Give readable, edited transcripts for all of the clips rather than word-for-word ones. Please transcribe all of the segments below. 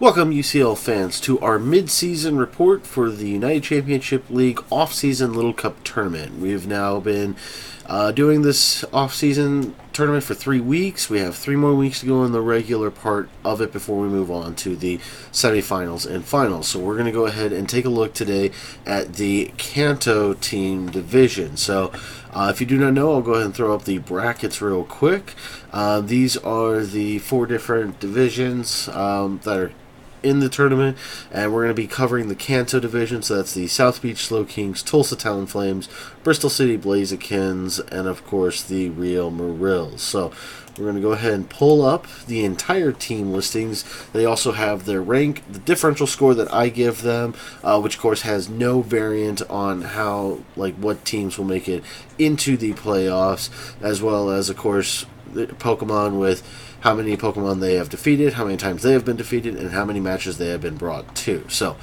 Welcome, UCL fans, to our mid-season report for the United Championship League off-season Little Cup tournament. We have now been doing this off-season tournament for 3 weeks. We have 3 more weeks to go in the regular part of it before we move on to the semifinals and finals. So we're going to go ahead and take a look today at the Kanto Team Division. So if you do not know, I'll go ahead and throw up the brackets real quick. These are the 4 different divisions that are in the tournament, and we're going to be covering the Kanto Division, so that's the South Beach Slow Kings, Tulsa Talon Flames, Bristol City Blazekins, and of course the Rio Marills. So we're going to go ahead and pull up the entire team listings. They also have their rank, the differential score that I give them, which of course has no variant on what teams will make it into the playoffs, as well as of course the Pokemon with how many Pokemon they have defeated, how many times they have been defeated, and how many matches they have been brought to. So,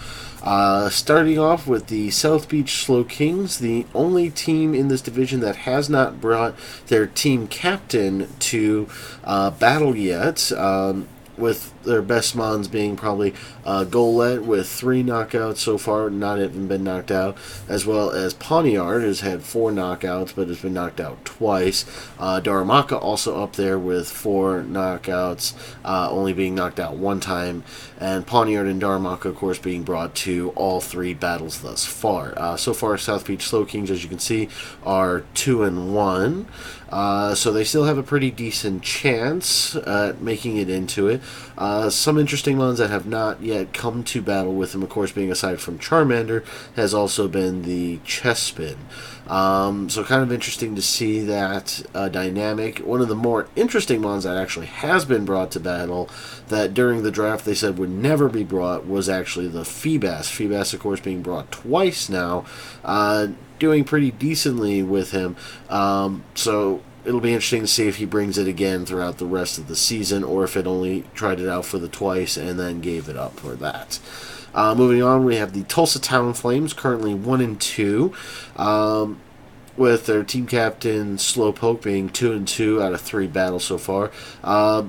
starting off with the South Beach Slow Kings, the only team in this division that has not brought their team captain to battle yet, with their best mons being probably Golett with 3 knockouts so far, not even been knocked out, as well as Pawniard has had 4 knockouts but has been knocked out twice. Darumaka also up there with 4 knockouts, only being knocked out 1 time, and Pawniard and Darumaka, of course, being brought to all 3 battles thus far. So far, South Beach Slow Kings, as you can see, are 2-1. So they still have a pretty decent chance at making it into it. Some interesting ones that have not yet come to battle with them, of course, being aside from Charmander, has also been the Chespin. So kind of interesting to see that dynamic. One of the more interesting ones that actually has been brought to battle, that during the draft they said would never be brought, was actually the Feebas. Feebas, of course, being brought twice now, doing pretty decently with him. So it'll be interesting to see if he brings it again throughout the rest of the season, or if it only tried it out for the twice and then gave it up for that. Moving on, we have the Tulsa Talon Flames, currently 1-2, with their team captain Slowpoke being 2-2 out of 3 battles so far.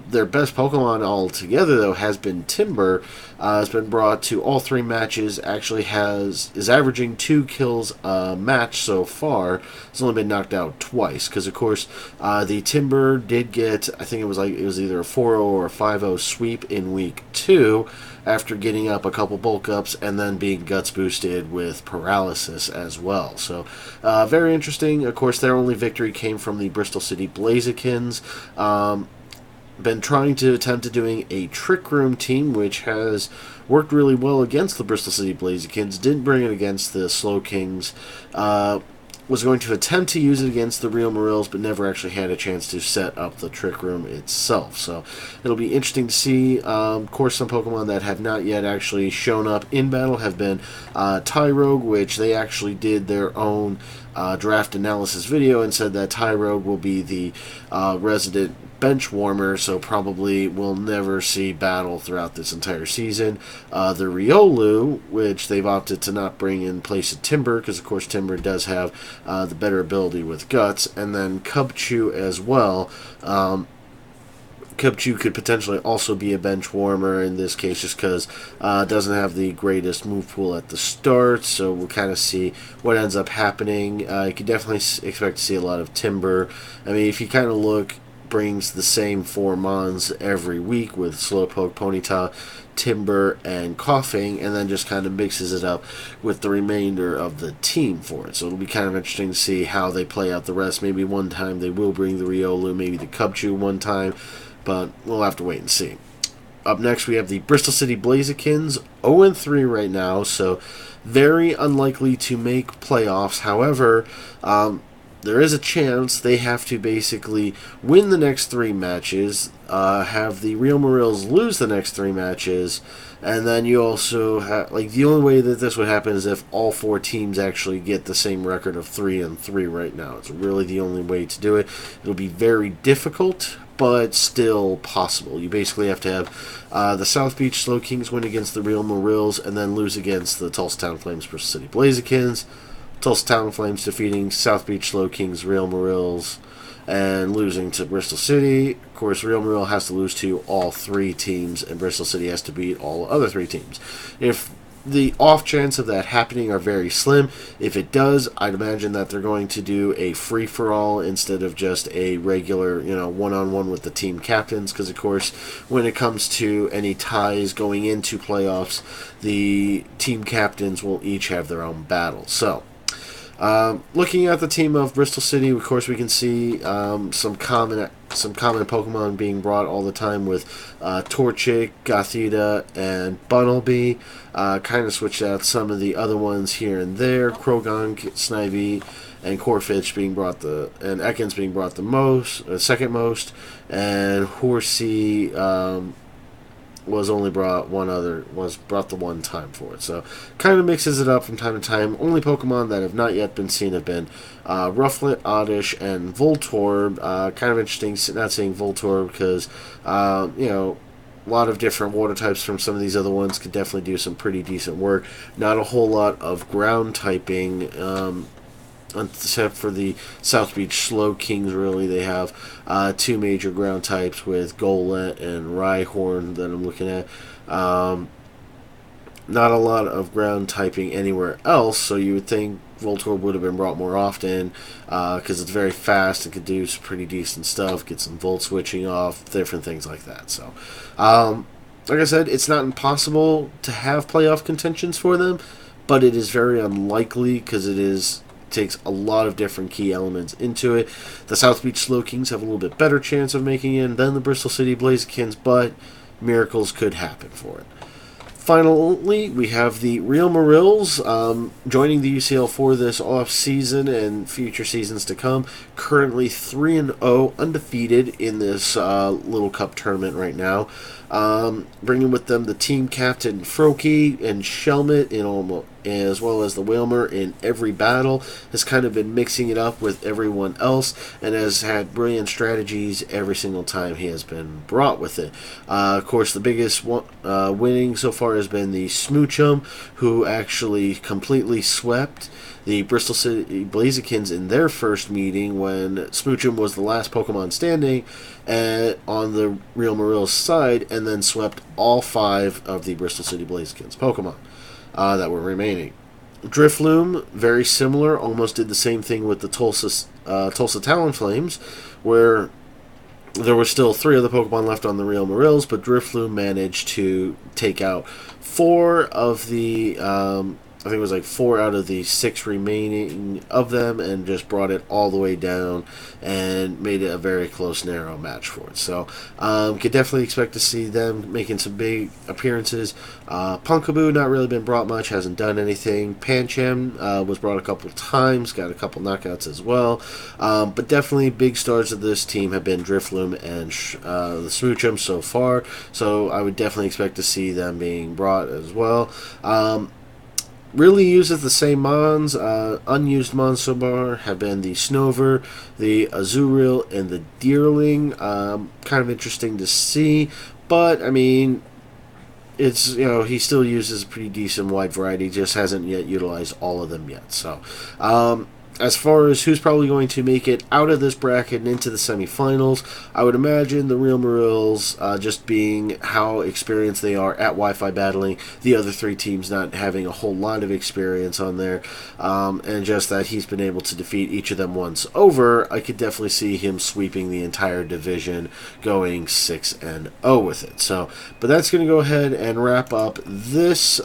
Their best Pokemon altogether, though, has been Timber. Has been brought to all 3 matches. Actually is averaging 2 kills a match so far. He's only been knocked out twice, because of course the Timber did get, I think it was either a 4-0 or a 5-0 sweep in week 2. After getting up a couple bulk ups and then being guts boosted with paralysis as well. So, very interesting. Of course, their only victory came from the Bristol City Blazekins. Been trying to attempt doing a Trick Room team, which has worked really well against the Bristol City Blazekins. Didn't bring it against the Slow Kings. Was going to attempt to use it against the Rio Marills, but never actually had a chance to set up the Trick Room itself. So it'll be interesting to see. Of course, some Pokemon that have not yet actually shown up in battle have been Tyrogue, which they actually did their own draft analysis video and said that Tyrogue will be the resident bench warmer, so probably will never see battle throughout this entire season. The Riolu, which they've opted to not bring in place of Timber, because of course Timber does have the better ability with Guts, and then Cubchoo as well. Cubchoo could potentially also be a bench warmer in this case, just because it doesn't have the greatest move pool at the start, so we'll kind of see what ends up happening. You can definitely expect to see a lot of Timber. I mean, if you kind of look, brings the same 4 mons every week with Slowpoke, Ponyta, Timber, and Coughing, and then just kind of mixes it up with the remainder of the team for it. So it'll be kind of interesting to see how they play out the rest. Maybe one time they will bring the Riolu, maybe the Cubchoo one time, but we'll have to wait and see. Up next, we have the Bristol City Blazekins, 0-3 right now, so very unlikely to make playoffs. However, there is a chance they have to basically win the next 3 matches, have the Rio Marills lose the next 3 matches, and then you also have, the only way that this would happen is if all 4 teams actually get the same record of 3-3 right now. It's really the only way to do it. It'll be very difficult, but still possible. You basically have to have the South Beach Slow Kings win against the Rio Marills and then lose against the Tulsa Talon Flames, Bristol City Blazekins. Tulsa Talon Flames defeating South Beach Slow Kings, Rio Marills, and losing to Bristol City. Of course, Real Madrid has to lose to all three teams, and Bristol City has to beat all other three teams. If the off chance of that happening are very slim. If it does, I'd imagine that they're going to do a free-for-all instead of just a regular, one-on-one with the team captains. Because, of course, when it comes to any ties going into playoffs, the team captains will each have their own battle. So, looking at the team of Bristol City, of course, we can see some common Pokemon being brought all the time with Torchic, Gothita, and Bunnelby. Kind of switched out some of the other ones here and there. Krogon, Snivy, and Corphish being brought and Ekans being brought the second most, and Horsey was brought the one time for it. So kind of mixes it up from time to time. Only Pokemon that have not yet been seen have been Rufflet, Oddish, and Voltorb. Kind of interesting not seeing Voltorb because, a lot of different water types from some of these other ones could definitely do some pretty decent work. Not a whole lot of ground typing, except for the South Beach Slow Kings, really. They have two major ground types with Golett and Rhyhorn that I'm looking at. Not a lot of ground typing anywhere else, so you would think Voltorb would have been brought more often because it's very fast and could do some pretty decent stuff, get some Volt switching off, different things like that. So, like I said, it's not impossible to have playoff contentions for them, but it is very unlikely because it takes a lot of different key elements into it. The South Beach Slow Kings have a little bit better chance of making it than the Bristol City Blazekins, but miracles could happen for it. Finally, we have the Real Marills joining the UCL for this off-season and future seasons to come. Currently 3-0, undefeated in this Little Cup tournament right now. Bringing with them the team captain Froakie and Shelmet as well as the Whalmer in every battle. Has kind of been mixing it up with everyone else and has had brilliant strategies every single time he has been brought with it. Of course, the biggest winning so far has been the Smoochum, who actually completely swept the Bristol City Blazekins in their first meeting when Smoochum was the last Pokemon standing on the Real Marills side, and then swept all 5 of the Bristol City Blazekins Pokemon that were remaining. Drifloon, very similar, almost did the same thing with the Tulsa Talonflames, where there were still 3 other Pokemon left on the Real Marills, but Drifloon managed to take out 4 of the I think it was like 4 out of the 6 remaining of them, and just brought it all the way down and made it a very close, narrow match for it. So, could definitely expect to see them making some big appearances. Pumpkaboo, not really been brought much, hasn't done anything. Pancham was brought a couple times, got a couple knockouts as well. But definitely big stars of this team have been Drifloon and the Smoochum so far. So I would definitely expect to see them being brought as well. Really uses the same mons. Unused mons so far have been the Snover, the Azurill, and the Deerling. Kind of interesting to see, but I mean, it's he still uses a pretty decent wide variety. Just hasn't yet utilized all of them yet. So, as far as who's probably going to make it out of this bracket and into the semifinals, I would imagine the Real Marills, just being how experienced they are at Wi-Fi battling, the other 3 teams not having a whole lot of experience on there, and just that he's been able to defeat each of them once over. I could definitely see him sweeping the entire division, going 6-0 with it. So, but that's going to go ahead and wrap up this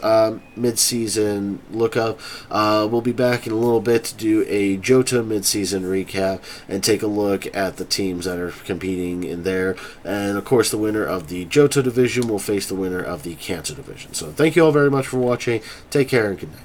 mid-season lookup. We'll be back in a little bit to do a Johto midseason recap and take a look at the teams that are competing in there. And of course, the winner of the Johto division will face the winner of the Kanto division. So thank you all very much for watching. Take care and good night.